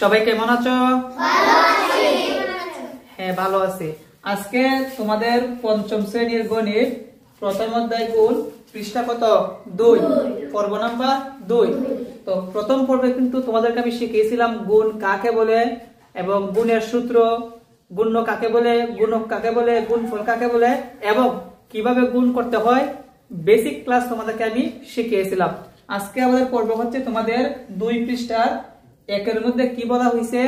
সবাই কেমন আছো? হ্যাঁ, ভালো আছি। আজকে তোমাদের পঞ্চম শ্রেণীর গণিত প্রথম অধ্যায় গুণ, পৃষ্ঠা কত? 2, পর্ব নাম্বার 2। তো প্রথম পর্বে কিন্তু তোমাদেরকে আমি শিখিয়েছিলাম গুণ কাকে বলে এবং গুণের সূত্র, গুণ্য কাকে বলে, গুণক কাকে বলে, গুণফল কাকে বলে এবং কিভাবে গুণ করতে হয়। বেসিক ক্লাস তোমাদেরকে আমি শিখিয়েছিলাম। আজকে আমাদের পর্ব হচ্ছে তোমাদের 2 পৃষ্ঠার 1-এর মধ্যে কি বলা হয়েছে?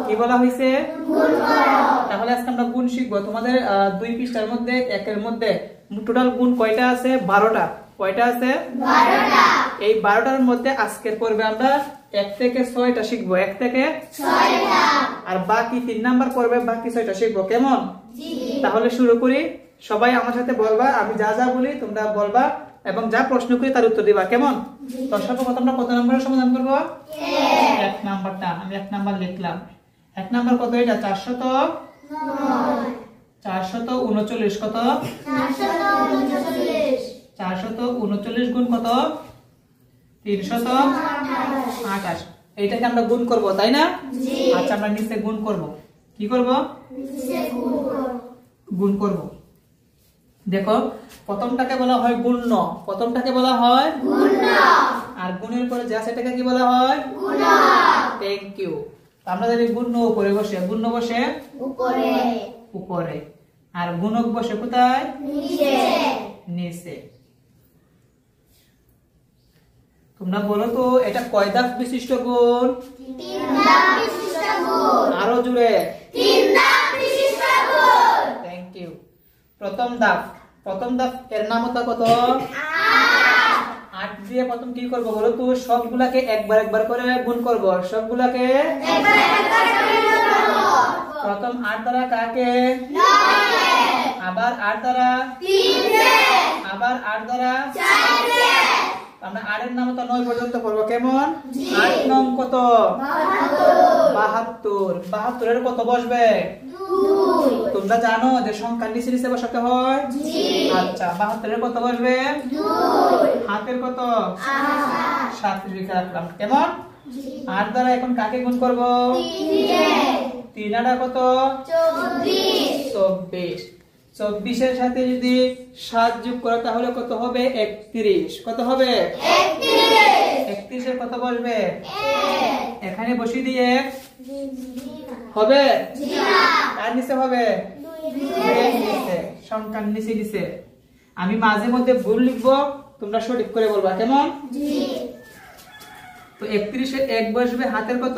কি বলা হয়েছে? তাহলে আজকে আমরা গুণ শিখবো। তোমাদের 2 পৃষ্ঠার মধ্যে 1-এর মধ্যে টোটাল গুণ কয়টা আছে? 12টা। কয়টা আছে? 12টা। এই 12টার মধ্যে আজকের পর্বে আমরা 1 থেকে 6টা শিখবো। 1 থেকে 6টা। আর বাকি 3 নাম্বার পর্বে বাকি 6টা শিখবো। কেমন? তাহলে শুরু করি। সবাই আমার সাথে বলবা, আমি যা যা বলি তোমরা বলবা এবং যা প্রশ্ন করি তার উত্তর দিবা। কেমন? তো সর্বপ্রথম আমরা কত নম্বরের সমাধান করব? 1 নাম্বারটা। আমি 1 নাম্বার লিখলাম। 1 নাম্বার কত? এটা 439 কত? 439 গুণ কত? 328। এইটাকে আমরা গুণ করব, তাই না? আচ্ছা, আমরা নিচে গুণ করব। কি করব? গুণ করব। দেখো, প্রথমটাকে বলা হয় গুণ্য। প্রথমটাকে বলা হয় গুণ্য। আর গুণের পরে যা সেটাকে কি বলা হয়? গুণক। Thank you. আমরা জানি গুণ্য উপরে বসে, গুণ্য বসে উপরে উপরে, আর গুণক বসে কোথায়? নিচে নিচে। তোমরা বলো তো, এটা কয় ধাপ বিশিষ্ট গুণ? 3 ধাপ বিশিষ্ট গুণ। আরো জোরে। 3 ধাপ বিশিষ্ট গুণ। Thank you. প্রথম ধাপ এর নাম হতো কত? 8 দিয়ে প্রথম কি করব বলো তো? সবগুলাকে একবার একবার করে গুণ করব। সবগুলাকে একবার একবার করে গুণ করব। প্রথম 8 দ্বারা কাকে? 9 কে। আবার 8 দ্বারা 3 কে। আবার 8 দ্বারা 4 কে। আমরা 8 এর নাম তো 9 পর্যন্ত পড়ব। কেমন? 8 নং কত? 72। 72 এর কত বসবে? 2। তোমরা জানো যে সংখ্যা নিচে নিচে বসাতে হয়? আচ্ছা, 72 এর কত বসবে? 2। হাতের কত? 7। 7 লিখে রাখলাম। কেমন? 8 দ্বারা এখন কাকে গুণ করব? 3 কে। 3 আটা কত? 24। 24 এর সাথে যদি 7 যোগ করো তাহলে কত হবে? 31। কত হবে? 31 এর কত বসবে? এখানে বসিয়ে দিয়ে 1 হবে? আর নিচে হবে? 2 নিচে। সংখ্যার নিচে নিচে। আমি মাঝে মধ্যে ভুল লিখবো, তোমরা সঠিক করে বলবা। কেমন? তো 31 এর 1 বসবে, হাতের কত?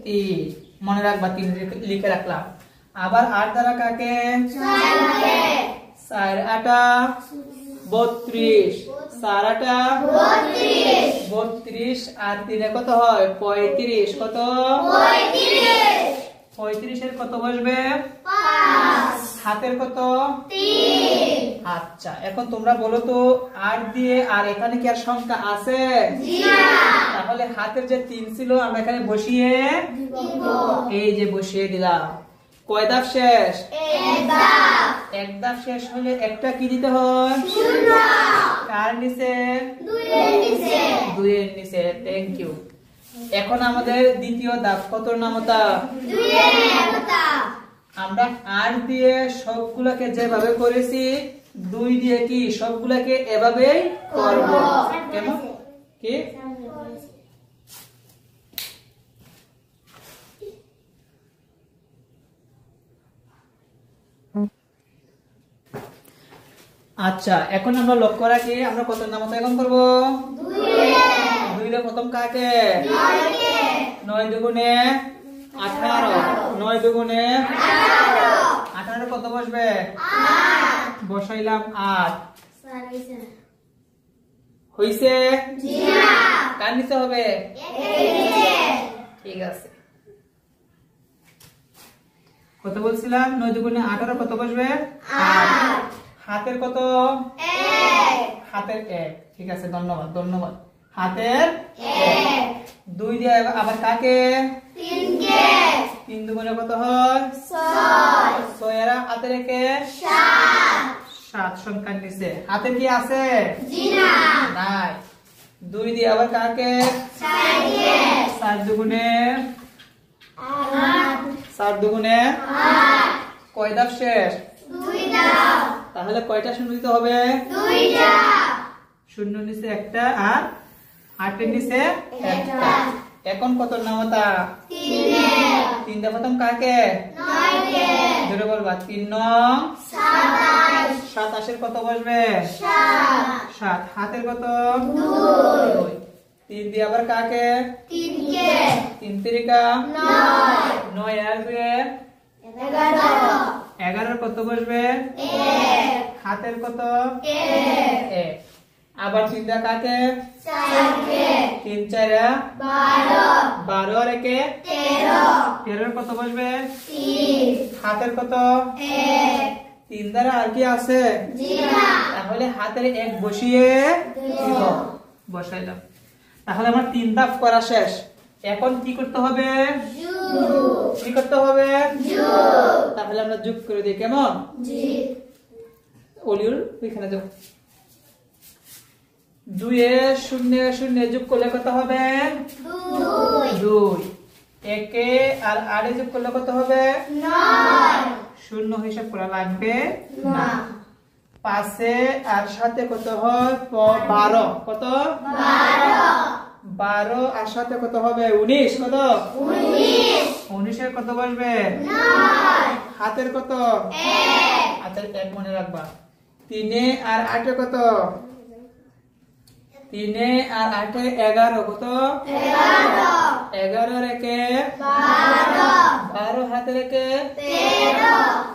3। মনে রাখবা, 3 লিখে রাখলাম। আবার 8 দ্বারা কাকে? 4 আটা 32। 4 আটা 32 আর 3 কত হয়? 35। কত? 35 এর কত বসবে? 5। হাতের কত? 3। আচ্ছা, এখন তোমরা বলো তো, 8 দিয়ে আর এখানে কি আর সংখ্যা আছে? তাহলে হাতের যে 3 ছিল আমরা এখানে বসিয়ে এই যে বসিয়ে দিলাম। কয় ধাপ শেষ? এক ধাপ শেষ হলে একটা কি দিতে হয়? কার নিচে? 2 এর নিচে। Thank you. এখন আমাদের দ্বিতীয় ধাপ। কত নামতা? 2 এর নামতা। আমরা 8 দিয়ে সবগুলোকে যেভাবে করেছি 2 দিয়ে কি সবগুলোকে এভাবেই করব। কেমন? কি? আচ্ছা, এখন আমরা লক্ষ্য রাখি আমরা কত নামতা এখন করব? 2 এর প্রথম কাকে? 9 দুগুণে 18। 9 দুগুণে 18 কত বসবে? 8। বসাইলাম 8। হইছে? কার নিচে হবে? ঠিক আছে। কত বলছিলাম? 9 দুগুণে 18 কত বসবে? 8। হাতের কত? 1। হাতের 1। ঠিক আছে, ধন্যবাদ ধন্যবাদ। হাতের 1। 2 দিয়ে আবার কাকে? 3 কে। 3 দুগুণে কত হয়? 6। 6 এর হাতের 1 এ 7। 7 সংখ্যার নিচে। হাতে কি আছে? জি না। নাই। 2 দিয়ে আবার কাকে 4 দুগুণে 4 দুগুণে কয় ধাপ শেষ তাহলে কয়টা শূন্য দিতে হবে শূন্য নিচে একটা আর 8 এর নিচে একটা এখন কত নামতা 3 দিয়ে প্রথম কাকে জোরে বলবা 3 নং 27 এর কত বসবে 7 হাতের কত 2 3 দিয়ে আবার কাকে 3 তিরিকা 9 আর 2 11 এর কত বসবে 1 হাতের কত 1 আবার 3 দিয়ে কাকে 3 4 12 আর 1 13 এর কত বসবে 3 হাতের কত 3 দ্বারা আর কি আছে তাহলে হাতের 1 বসিয়ে দিব বসাইলাম তাহলে আমার 3 ধাপ করা শেষ এখন কি করতে হবে কি করতে হবে তাহলে আমরা যোগ করে দিই কেমন ওলিউর এখানে যাও 2 এ 0 0 যোগ করলে কত হবে 2 1 এ আর 8 এ যোগ করলে কত হবে 9 0 হিসাব করা লাগবে না 5 এ আর 7 এ কত হয় 12 কত 12 আর 7 এ কত হবে 19 কত 19 এর কত বসবে 9 হাতের কত 1 আচ্ছা 1 মনে রাখবা 3 এ আর 8 এ কত 3 এ আর 8 এ 11 কত 11 এর 1 12 হাতের 1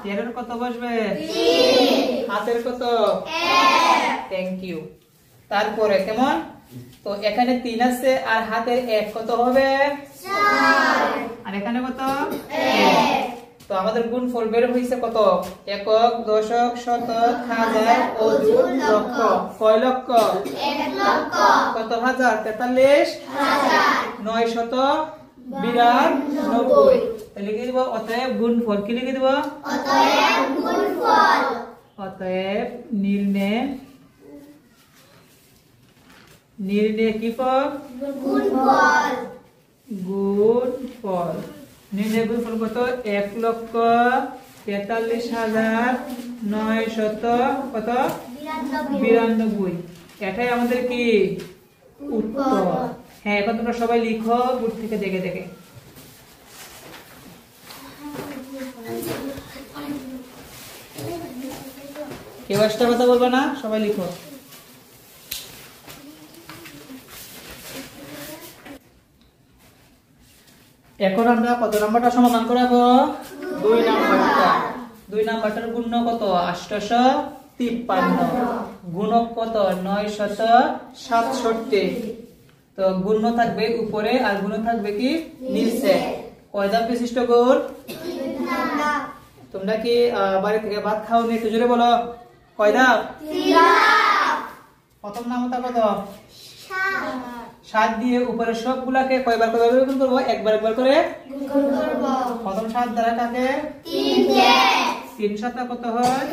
13 এর কত বসবে 3 হাতের কত 1 থ্যাংক ইউ তারপরে কেমন তো এখানে 3 আছে আর হাতের 1 কত হবে 4 আর এখানে কত 1 তো আমাদের গুণফল বের হইছে কত একক দশক শতক হাজার অযুত লক্ষ কয় লক্ষ 1 লক্ষ কত হাজার 43,000 992 তাহলে লিখে দিব অতএব গুণফল কি লিখে দিব অতএব গুণফল অতএব নির্ণয় কি ফল গুণফল গুণফল নির্ণয় গুণফল কত 1,43,900 কত 92 এটাই আমাদের কি উত্তর হ্যাঁ এখন তোমরা সবাই লিখো বুট থেকে দেখে দেখে কেউ একটা কথা বলবে না সবাই লিখো এখন আমরা কত নাম্বারটা সমাধান করাবো 2 নাম্বারটা 2 নাম্বারটার গুণ কত 853 গুণক কত 967 তো গুণ থাকবে উপরে আর গুণ থাকবে কি নিচে কয় ধাপ বিশিষ্ট গুণ তোমরা কি বাড়ি থেকে ভাত খাও নি একটু জোরে বলো কয় ধাপ 3 ধাপ প্রথম নামটা কত 7 দিয়ে উপরে সবগুলাকে কয়বার গুণ করব একবার করে গুণ করব প্রথম 7 দ্বারা কাকে 3 কে 3 7 কত হয়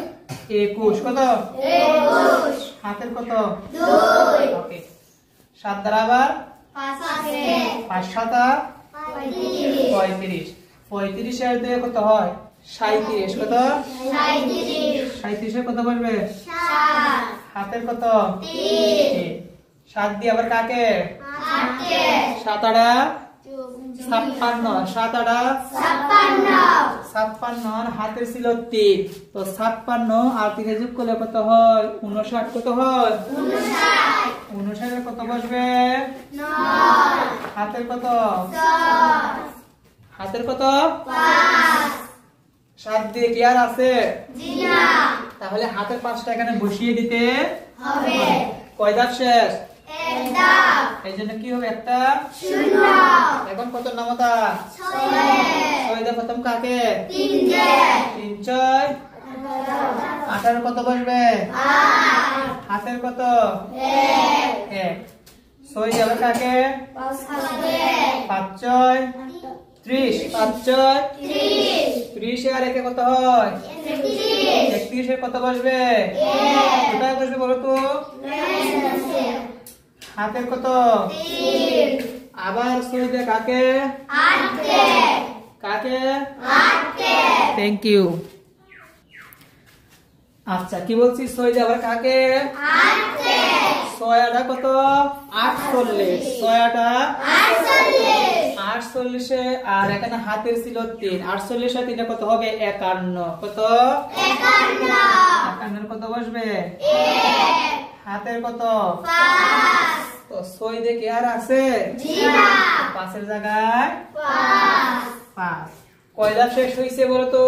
21 কত 21 হাতের কত 2 ওকে 7 দ্বারা আবার 5 আছে 5 7 35 35 এর দিয়ে কত হয় 37 কত 37 এর কত বলবে 7 হাতের কত 3 7 দিয়ে আবার কাকে 8 কে 7 8 56 7 8 56 হাতের ছিল 3 তো 56 আর 3 যোগ করলে কত হয় 59 কত হয় 59 এর কত বসবে 9 হাতের কত 10 হাতের কত 5 7 দিয়ে কি আর আছে জি না তাহলে হাতের 5টা এখানে বসিয়ে দিতে হবে কয় ধাপ শেষ 1 ধাপ এইজন্য কি হবে একটা শূন্য এখন কত নামতা 6 ধাপ প্রথম কাকে 3 কে 3 6 18 কত বসবে 8 হাতের কত 1 6 যাবে কাকে 5 6 30 5 6 30 এর একে কত হয় 31 এর কত বসবে কোথায় বসবে বলো তো হাতের কত? 3 আবার 6 দিয়ে কাকে? 8 কে কাকে? 8 কে থ্যাংক ইউ। আচ্ছা কি বলছি 6 দিয়ে আবার কাকে? 8 কে 6 আটা কত? 48 6 আটা 48 এ আর এখানে হাতের ছিল 3 48 আর 3 কত হবে? 51 কত? 51 এর কত বসবে? 1 হাতের কত? 5 তো 6 দিয়ে কি আর আছে? 5 এর জায়গায় 5 কয় ধাপ শেষ হইছে বলো তো?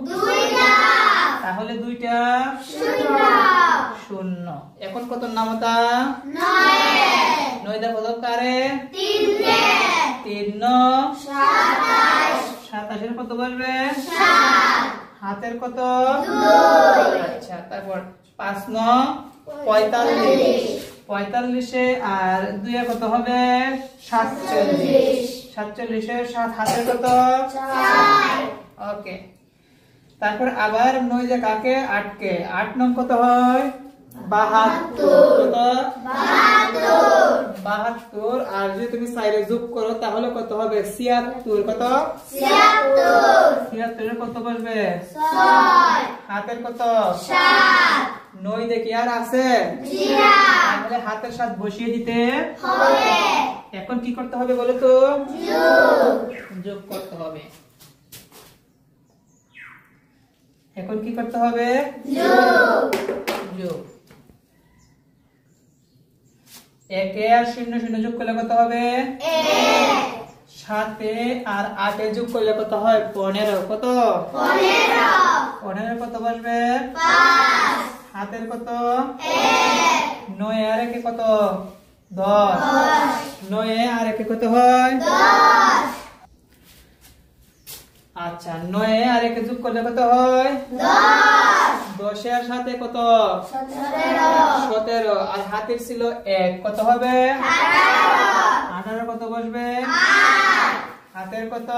2 ধাপ তাহলে দুইটা 0 এখন কত নামতা? 9 9 ধাপ কত কারে? 3 কে 3 9 27 27 এর কত বসবে? 7 হাতের কত? 2 আচ্ছা তারপর 5 9 45 45 এ আর 2 এ কত হবে? 47 47 এর 7 হাতের কত? 4 ওকে তারপর আবার 9 যে কাকে? 8 কে 8 নং কত হয়? 72 কত? 72 আর যদি তুমি সাইডে যোগ করো তাহলে কত হবে? 76 কত? 76 এর কত বসবে? 6 হাতের কত? 7 9 দেখি আর আছে? তাহলে হাতের সাথে বসিয়ে দিতে হবে এখন কি করতে হবে বলো তো? যোগ করতে হবে। এখন কি করতে হবে? যোগ 1 এ আর 0 0 যোগ করলে কত হবে? 7 এ আর 8 এ যোগ করলে কত হয়? 15 কত? 15 কত বসবে? 5 হাতের কত? 1 9 আর 1 কত? 10 9 আর 1 কত হয়? 10 আচ্ছা 9 আর 1 যোগ করলে কত হয়? 10 এর সাথে কত? 17 আর হাতের ছিল 1 কত হবে? 18 কত বসবে? হাতের কত?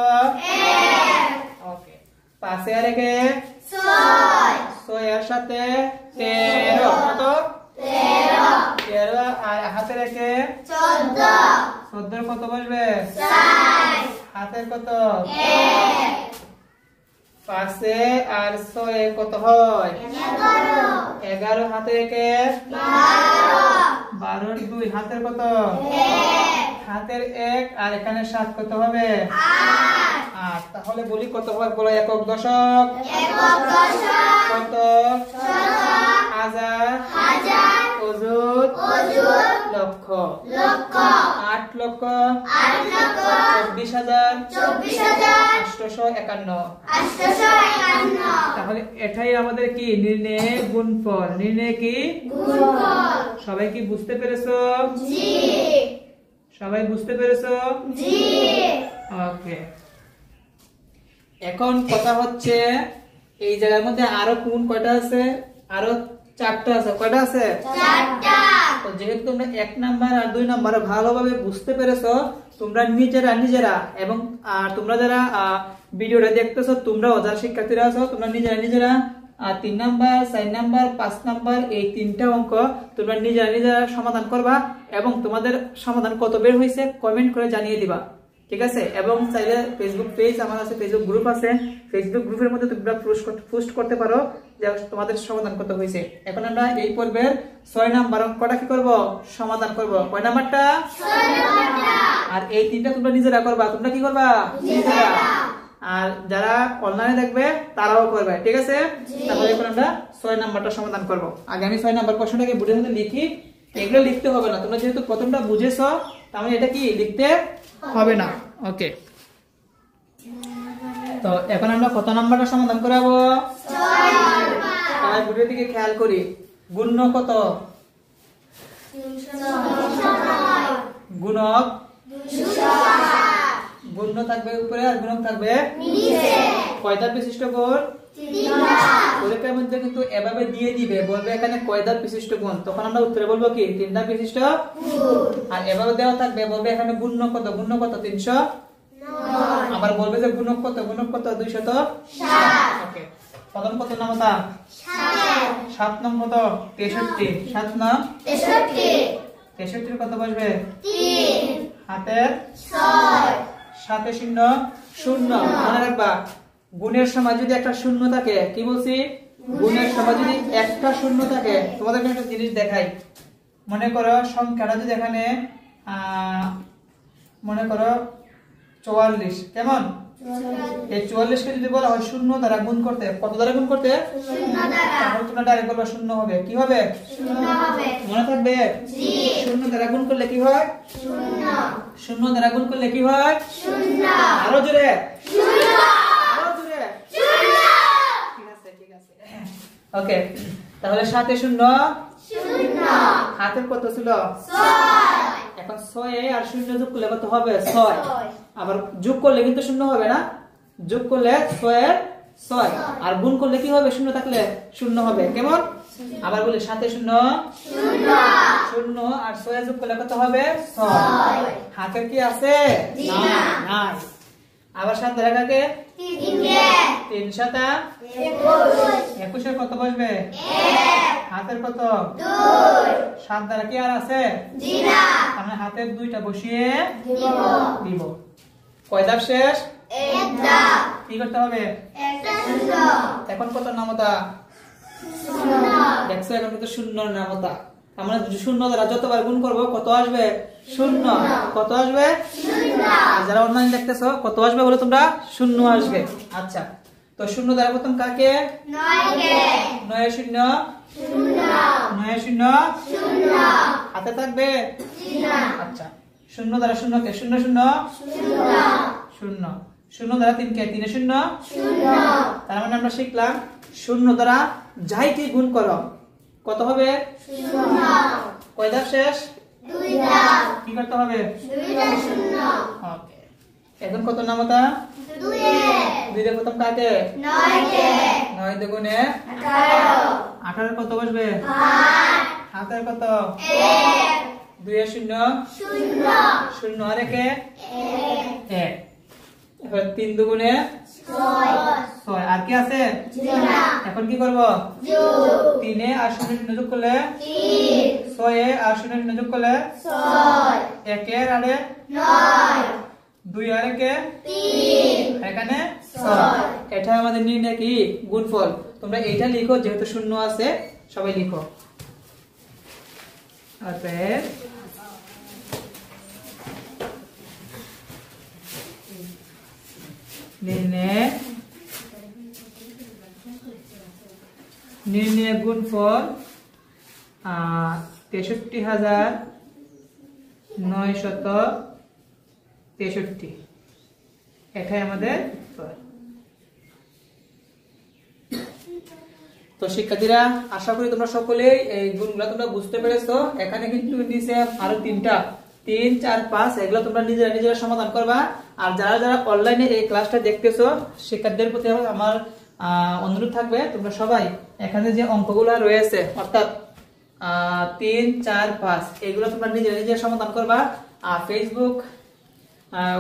ওকে 5 এর 1 6 এর সাথে 13 কত? 13 আর হাতের 1 14 কত বসবে? হাতের কত? 5 এ আর 6 এ কত হয়? 11 হাতের 1 12 এর 2 হাতের কত? হাতের 1 আর এখানে 7 কত হবে? 8 তাহলে বলি কত হয় বলো? একক দশক কত? হাজার অযুত লক্ষ 8 লক্ষ 24,851 তাহলে এটাই আমাদের কি? নির্ণয় গুণফল। নির্ণয় কি? সবাই কি বুঝতে পেরেছো? সবাই বুঝতে পেরেছো? ওকে এখন কথা হচ্ছে এই জায়গার মধ্যে আরো কোন কয়টা আছে? আরো 4টা আছে। কয়টা আছে? 4টা তো যেহেতু তোমরা 1 নাম্বার আর 2 নাম্বার ভালোভাবে বুঝতে পেরেছো তোমরা নিজেরা এবং তোমরা যারা ভিডিওটা দেখতেছো তোমরাও যারা শিক্ষার্থীরা আছো তোমরা নিজেরা 3 নাম্বার 4 নাম্বার 5 নাম্বার এই 3টা অঙ্ক তোমরা নিজেরা সমাধান করবা এবং তোমাদের সমাধান কত বের হয়েছে কমেন্ট করে জানিয়ে দিবা, ঠিক আছে? এবং চাইলে ফেসবুক পেজ আমার আছে, ফেসবুক গ্রুপ আছে, ফেসবুক গ্রুপের মধ্যে তোমরা পোস্ট করতে পারো যে তোমাদের সমাধান কত হয়েছে। এখন আমরা এই পর্বের 6 নাম্বার অঙ্কটা কি করব? সমাধান করব। কয় নাম্বারটা? 6 নাম্বারটা। আর এই 3টা তোমরা নিজেরা করবা। তোমরা কি করবা? নিজেরা। আর যারা অনলাইনে দেখবে তারাও করবে, ঠিক আছে? তাহলে এখন আমরা 6 নাম্বারটা সমাধান করব। আগে আমি 6 নাম্বার প্রশ্নটাকে বোর্ডের মধ্যে লিখি। এগুলো লিখতে হবে না, তোমরা যেহেতু প্রথমটা বুঝেছো তাহলে এটা কি লিখতে হবে না। ওকে তো এখন আমরা কত নাম্বারটা সমাধান করাবো? 6 নাম্বার। তাহলে বোর্ডের দিকে খেয়াল করি। গুণ্য কত? 309 গুণক 207 গুণ্য থাকবে উপরে আর গুণক থাকবে নিচে। কয়টা বিশিষ্ট গুণ? 3টা। পরীক্ষার মধ্যে কিন্তু এভাবে দিয়ে দিবে, বলবে এখানে কয়টা বিশিষ্ট গুণ, তখন আমরা উত্তরে বলবো কি 3টা বিশিষ্ট গুণ। আর এভাবে দেওয়া থাকবে, বলবে এখানে গুণ্য কত? গুণ্য কত? 309। আবার বলবে যে গুণক কত? গুণক কত? 207। ওকে প্রথম কত নামতা? 7 7 নং কত? 63। 7 নং 63 63 কত বসবে 3 হাতের 6 সাথে শূন্য শূন্য মনে রাখবা গুণের সময় যদি একটা শূন্য থাকে কি বলছি গুণের সময় যদি একটা শূন্য থাকে তোমাদেরকে একটা জিনিস দেখাই মনে করো সংখ্যাটা যদি এখানে মনে করো 44 কেমন এই 44 কে যদি বলা হয় শূন্য দ্বারা গুণ করতে কত দ্বারা গুণ করতে শূন্য দ্বারা তাহলে তোমরা ডাইরেক্ট বলবা শূন্য হবে কি হবে শূন্য হবে মনে থাকবে জি শূন্য দ্বারা গুণ করলে কি হয় শূন্য শূন্য দ্বারা গুণ করলে কি হয় শূন্য আরো জোরে শূন্য আরো জোরে শূন্য ঠিক আছে ওকে তাহলে সাথে শূন্য শূন্য হাতের কত ছিল 6 এখন 6 আর শূন্য যোগ করলে কত হবে 6 আবার যোগ করলে কিন্তু শূন্য হবে না যোগ করলে 6 এর 6 আর গুণ করলে কি হবে শূন্য থাকলে শূন্য হবে কেমন আবার বলি সাথে শূন্য শূন্য শূন্য আর 6 যোগ করলে কত হবে 6 হাতের কি আছে না নাই আবার সাথে রেখাকে 3 3 সাতা 21 21 এর কত বসবে 1 হাতের কত 2 সাত দ্বারা কি আর আছে জিনা আমরা হাতের দুইটা বসিয়ে দিব দিব কয় ধাপ শেষ একটা কি করতে হবে একটা শূন্য এখন কত নামতা শূন্য দেখছো এখন কিন্তু শূন্য নামতা আমরা শূন্য দ্বারা যতবার গুণ করব কত আসবে শূন্য কত আসবে শূন্য আর যারা অনলাইন দেখতেছো কত আসবে বলে তোমরা শূন্য আসবে আচ্ছা তো শূন্য দ্বারা প্রথম কাকে 9 কে 9 শূন্য শূন্য 9 শূন্য শূন্য হাতে থাকবে জিনা আচ্ছা শূন্য দ্বারা শূন্যকে শূন্য শূন্য শূন্য শূন্য শূন্য দ্বারা 3 কে 3 শূন্য শূন্য তার মানে আমরা শিখলাম শূন্য দ্বারা যাই কি গুণ করো কত হবে শূন্য কয় ধাপ শেষ দুইটা কি করতে হবে দুইটা শূন্য ওকে এখন কত নামতা দুয়ে দুই দিয়ে প্রথম কাকে 9 কে 9 দুগুণে 18 18 কত বসবে 8 হাতের কত 1 2 এর শূন্য শূন্য শূন্য আর একে 1 1 এবার 3 দুগুণে 6 6 আর কি আছে জিনা এখন কি করব যোগ 3 এ আর শূন্য শূন্য যোগ করলে 3 6 এ আর শূন্য শূন্য যোগ করলে 6 1 এর আরে 9 2 আর একে 3 এখানে 6 এটা আমাদের নির্ণয় কি গুণফল তোমরা এইটা লিখো যেহেতু শূন্য আছে সবাই লিখো অতএব নির্ণয় গুণফল 63,963 এটাই আমাদের উত্তর। তো শিক্ষার্থীরা আশা করি তোমরা সকলেই এই গুণগুলো তোমরা বুঝতে পেরেছো। এখানে কিন্তু নিচে আরো 3টা 3, 4, 5 এগুলো তোমরা নিজেরা সমাধান করবা। আর যারা যারা অনলাইনে এই ক্লাসটা দেখতেছো শিক্ষার্থীদের প্রতি আমার অনুরোধ থাকবে তোমরা সবাই এখানে যে অঙ্কগুলো রয়েছে অর্থাৎ 3, 4, 5 এগুলো তোমরা নিজেরা সমাধান করবা। আর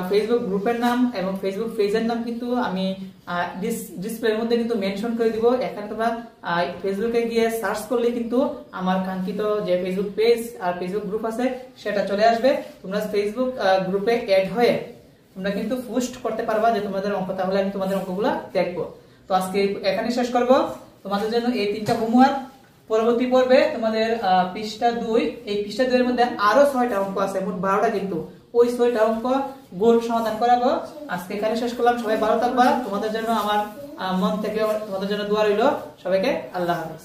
ফেসবুক গ্রুপের নাম এবং ফেসবুক পেজের নাম কিন্তু আমি ডিসপ্লের মধ্যে কিন্তু মেনশন করে দিব। এখানে তোমরা ফেসবুকে গিয়ে সার্চ করলে কিন্তু আমার কাঙ্ক্ষিত যে ফেসবুক পেজ আর ফেসবুক গ্রুপ আছে সেটা চলে আসবে। তোমরা ফেসবুক গ্রুপে অ্যাড হয়ে তোমরা কিন্তু পোস্ট করতে পারবা যে তোমাদের অঙ্ক, তাহলে আমি তোমাদের অঙ্কগুলো দেখবো। তো আজকে এখানে শেষ করব। তোমাদের জন্য এই 3টা হোমওয়ার্ক। পরবর্তী পর্বে তোমাদের পৃষ্ঠা 2, এই পৃষ্ঠা 2 এর মধ্যে আরো 6টা অঙ্ক আছে, মোট 12টা কিন্তু। ওই 6টা অঙ্ক গুণ সমাধান করাবো। আজকে এখানে শেষ করলাম। সবাই ভালো থাকবা। তোমাদের জন্য আমার মন থেকে তোমাদের জন্য দোয়া রইল। সবাইকে আল্লাহ হাফেজ।